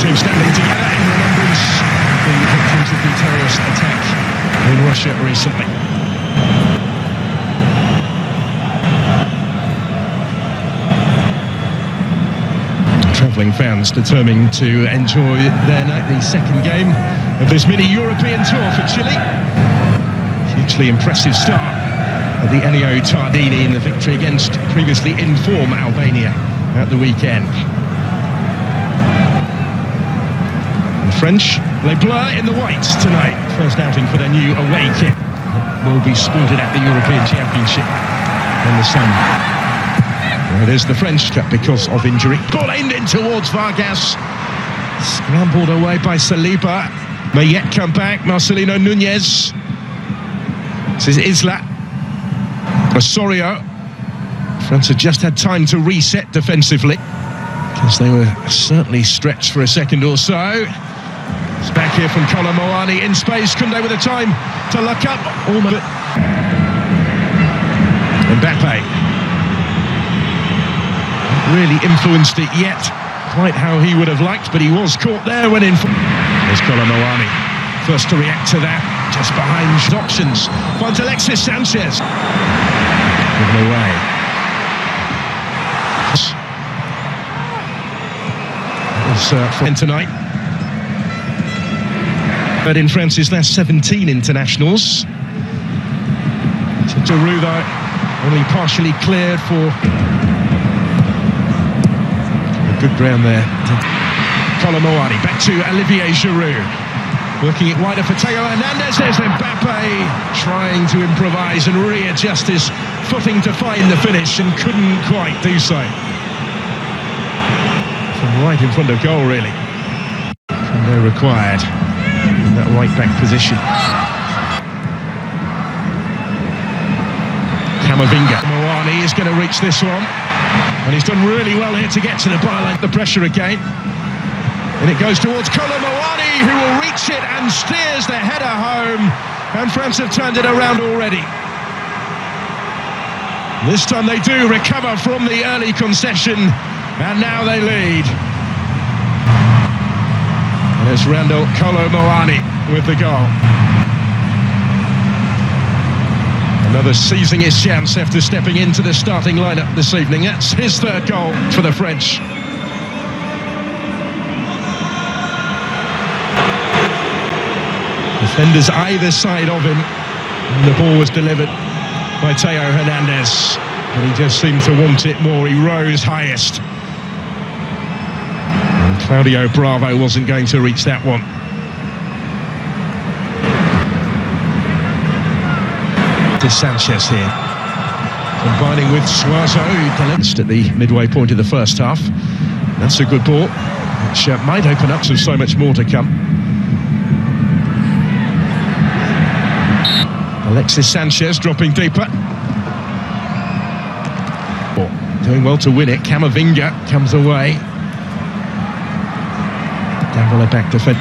team standing together in remembrance of the victims of the terrorist attack in Russia recently. Travelling fans determined to enjoy their night, the second game of this mini-European tour for Chile. Hugely impressive start of the Ennio Tardini in the victory against previously in form Albania at the weekend. The French, Les Bleus in the whites tonight. First outing for their new away kit. Will be sported at the European Championship in the summer. Well, there's the French Cup because of injury. Ball aimed in towards Vargas. Scrambled away by Saliba. May yet come back. Marcelino Núñez. This is Isla. Osorio. France had just had time to reset defensively because they were certainly stretched for a second or so. It's back here from Kolo Muani in space. Koundé with the time to look up. Almost. Mbappe. Really influenced it yet, quite how he would have liked, but he was caught there when in. There's Kolo Muani, first to react to that, just behind options. Finds Alexis Sanchez. Given away. That was for tonight. But in France's last 17 internationals. Giroud though, only partially cleared for. Good ground there. Kolo Muani back to Olivier Giroud. Working it wider for Thelo Aasgaard. There's Mbappe trying to improvise and readjust his footing to find the finish and couldn't quite do so. From right in front of goal, really. And they're required in that right back position. Camavinga. Muani is going to reach this one. And he's done really well here to get to the byline. The pressure again. And it goes towards Kolo Muani, who will reach it and steers the header home. And France have turned it around already. This time they do recover from the early concession. And now they lead. And it's Randall Kolo Muani with the goal. Another seizing his chance after stepping into the starting lineup this evening. That's his third goal for the French. Defenders either side of him. And the ball was delivered by Theo Hernandez. But he just seemed to want it more. He rose highest. And Claudio Bravo wasn't going to reach that one. Sanchez here, combining with Suazo, balanced at the midway point of the first half. That's a good ball, which might open up so much more to come. Alexis Sanchez dropping deeper. Doing well to win it. Camavinga comes away. Dembele back to defend.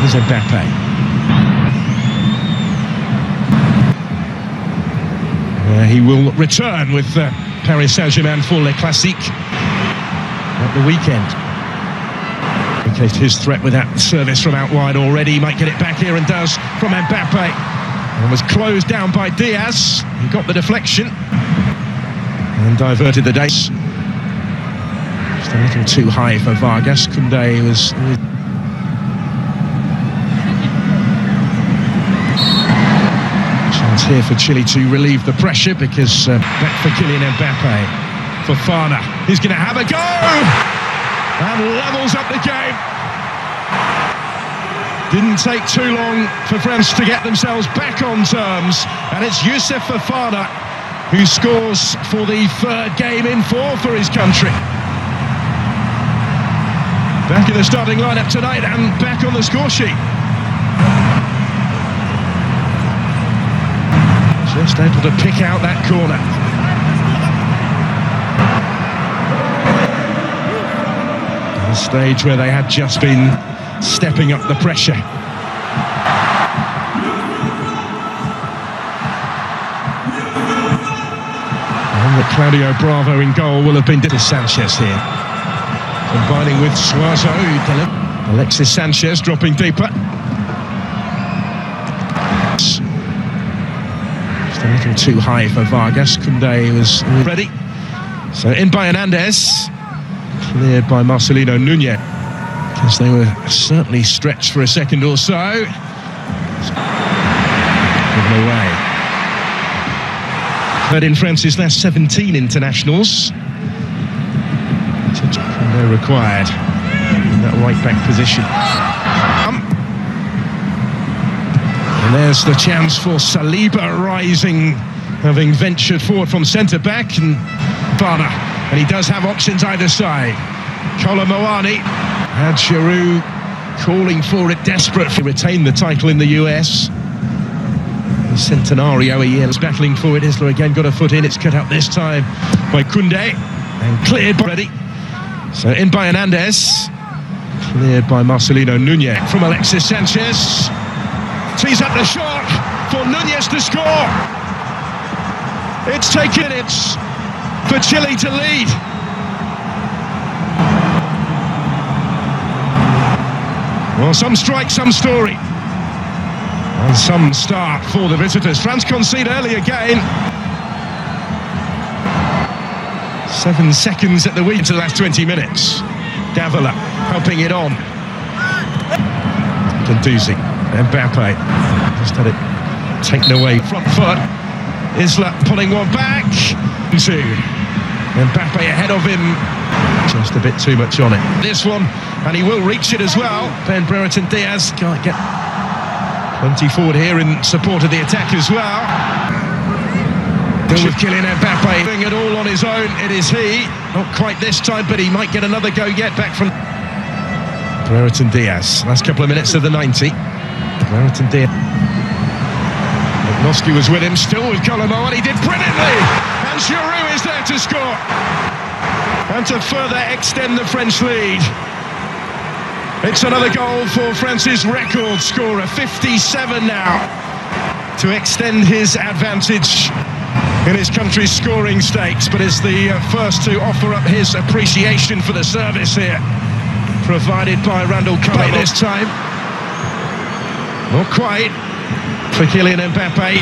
Here's Mbappe. He will return with Paris Saint-Germain for Le Classique at the weekend. Indicated his threat with that service from out wide already. Might get it back here and does from Mbappe. And was closed down by Diaz. He got the deflection and diverted the days. Just a little too high for Vargas. Koundé was. Here for Chile to relieve the pressure because back for Kylian Mbappe. Fofana, he's going to have a go and levels up the game. Didn't take too long for France to get themselves back on terms, and it's Youssouf Fofana who scores for the third game in four for his country. Back in the starting lineup tonight and back on the score sheet. Just able to pick out that corner. The stage where they had just been stepping up the pressure. And the Claudio Bravo in goal will have been Sanchez here. Combining with Suazo. Alexis Sanchez dropping deeper. Just a little too high for Vargas. Koundé was ready. So in by Hernandez. Cleared by Marcelino Núñez. Because they were certainly stretched for a second or so. Given away. But in France's last 17 internationals. They're required in that right back position. And there's the chance for Saliba rising, having ventured forward from centre back, and Bana. And he does have options either side. Kolomoani had Giroud calling for it, desperate to retain the title in the US. The Centenario a year was battling for it. Isla again got a foot in. It's cut out this time by Koundé and cleared by ready. So in by Hernandez, cleared by Marcelino Núñez from Alexis Sanchez. Tees up the shot for Núñez to score. It's taken minutes for Chile to lead. Well, some strike, some story. And some start for the visitors. France concede early again. 7 seconds at the wheel into the last 20 minutes. Davila helping it on. Gendouzi, Mbappe just had it taken away. Front foot. Isla pulling one back. Mbappe ahead of him. Just a bit too much on it. This one, and he will reach it as well. Ben Brereton Diaz can't get plenty forward here in support of the attack as well. With Kylian Mbappe doing it all on his own, it is he. Not quite this time, but he might get another go yet back from Brereton Diaz. Last couple of minutes of the 90. Brereton Diaz. Noski was with him, still with Colomo, and he did brilliantly. And Giroud is there to score. And to further extend the French lead. It's another goal for France's record scorer, 57 now, to extend his advantage in his country's scoring stakes, but is the first to offer up his appreciation for the service here, provided by Randall Cully this time. Not quite for Kylian Mbappe.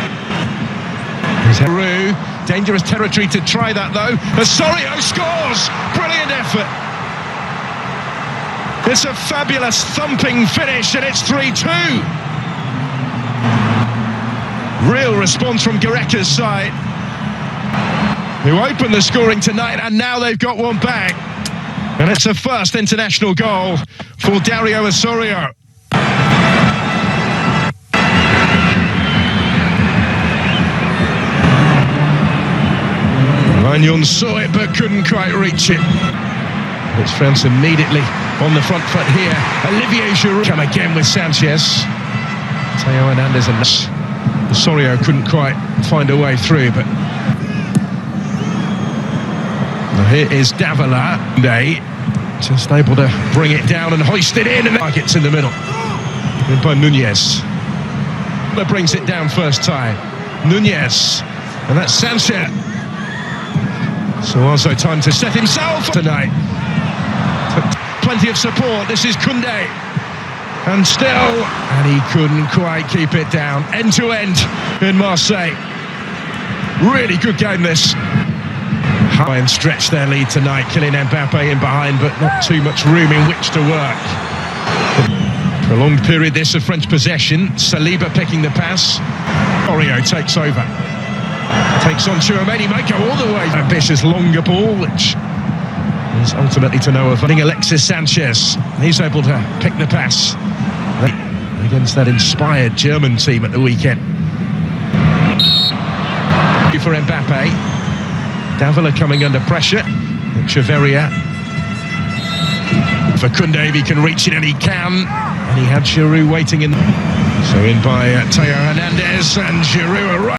Giroud, dangerous territory to try that though. Osorio scores! Brilliant effort. It's a fabulous thumping finish, and it's 3-2. Real response from Gareca's side, who opened the scoring tonight, and now they've got one back. And it's a first international goal for Dario Osorio. Magnon saw it but couldn't quite reach it. It's France immediately on the front foot here. Olivier Giroud come again with Sanchez. Theo Hernandez and Osorio couldn't quite find a way through, but here is Davila. Just able to bring it down and hoist it in, and the target's in the middle. In by Núñez. That brings it down first time. Núñez, and that's Sanchez. So also time to set himself tonight. Plenty of support. This is Koundé. And still, and he couldn't quite keep it down. End to end in Marseille. Really good game this. High and stretch their lead tonight. Kylian Mbappe in behind, but not too much room in which to work. Prolonged period this of French possession. Saliba picking the pass. Oreo takes over. Takes on Chouameni, might go all the way. Ambitious longer ball, which is ultimately to no avail. Alexis Sanchez, he's able to pick the pass against that inspired German team at the weekend. For Mbappe, Davila coming under pressure. Echeverria for Koundé, he can reach it, and he can. And he had Giroud waiting in. So in by Theo Hernandez, and Giroud arrives.